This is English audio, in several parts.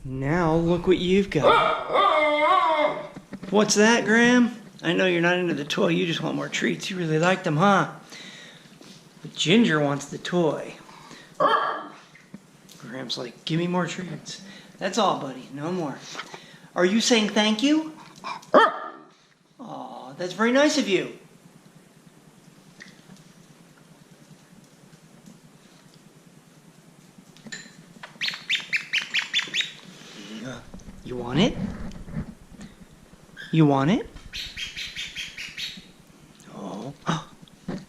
Now look what you've got. What's that, Graham? I know you're not into the toy. You just want more treats. You really like them, huh? But Ginger wants the toy. Graham's like, give me more treats. That's all, buddy. No more. Are you saying thank you? Aw, that's very nice of you. You want it? You want it? Oh,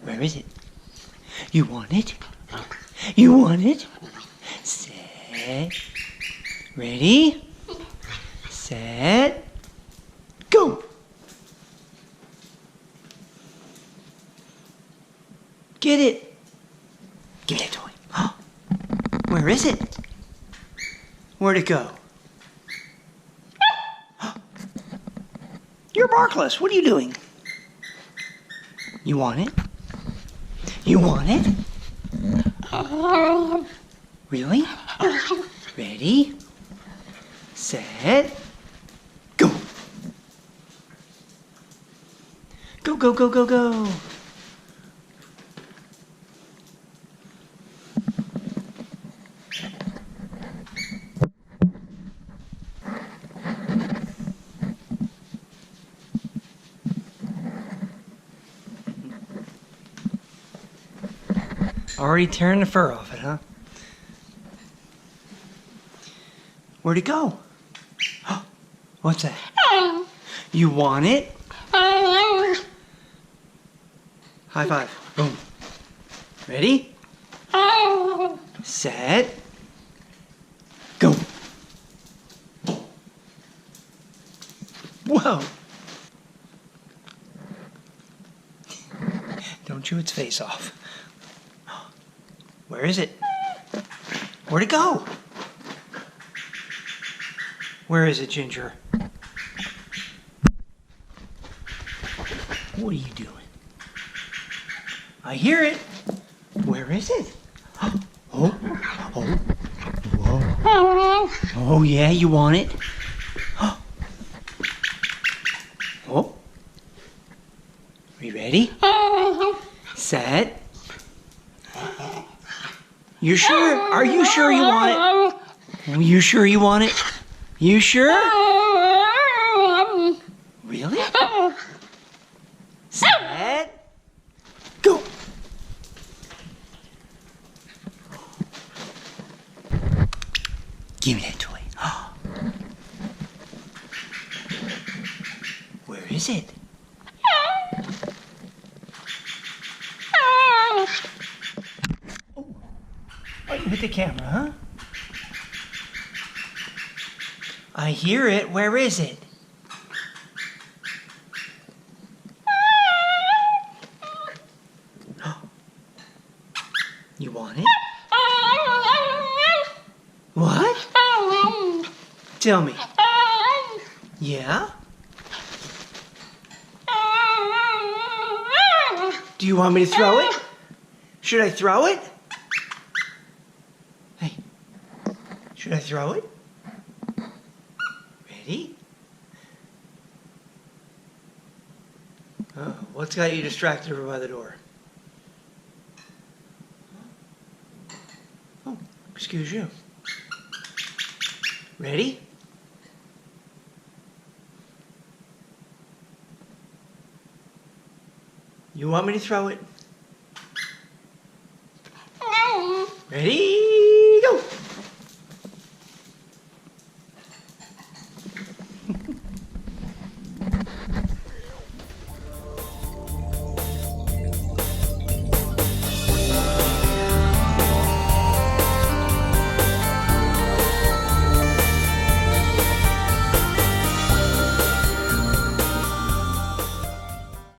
where is it? You want it? You want it? Set. Ready? Set. Go! Get it! Give me that toy. Where is it? Where'd it go? You're barkless. What are you doing? You want it? You want it? Really? Ready? Set. Go! Go, go, go, go, go! Already tearing the fur off it, huh? Where'd it go? What's that? You want it? High five. Boom. Ready? Set. Go. Whoa. Don't chew its face off. Where is it? Where'd it go? Where is it, Ginger? What are you doing? I hear it. Where is it? Oh, whoa. Oh, yeah, you want it? Oh. Are you ready? Set. You sure? Are you sure you want it? Are you sure you want it? You sure? Really? Set. Go. Give me that toy. Where is it? Oh, you hit the camera, huh? I hear it. Where is it? You want it? What? Tell me. Yeah? Do you want me to throw it? Should I throw it? Hey, should I throw it? Ready? Oh, what's got you distracted over by the door? Oh, excuse you. Ready? You want me to throw it? Ready?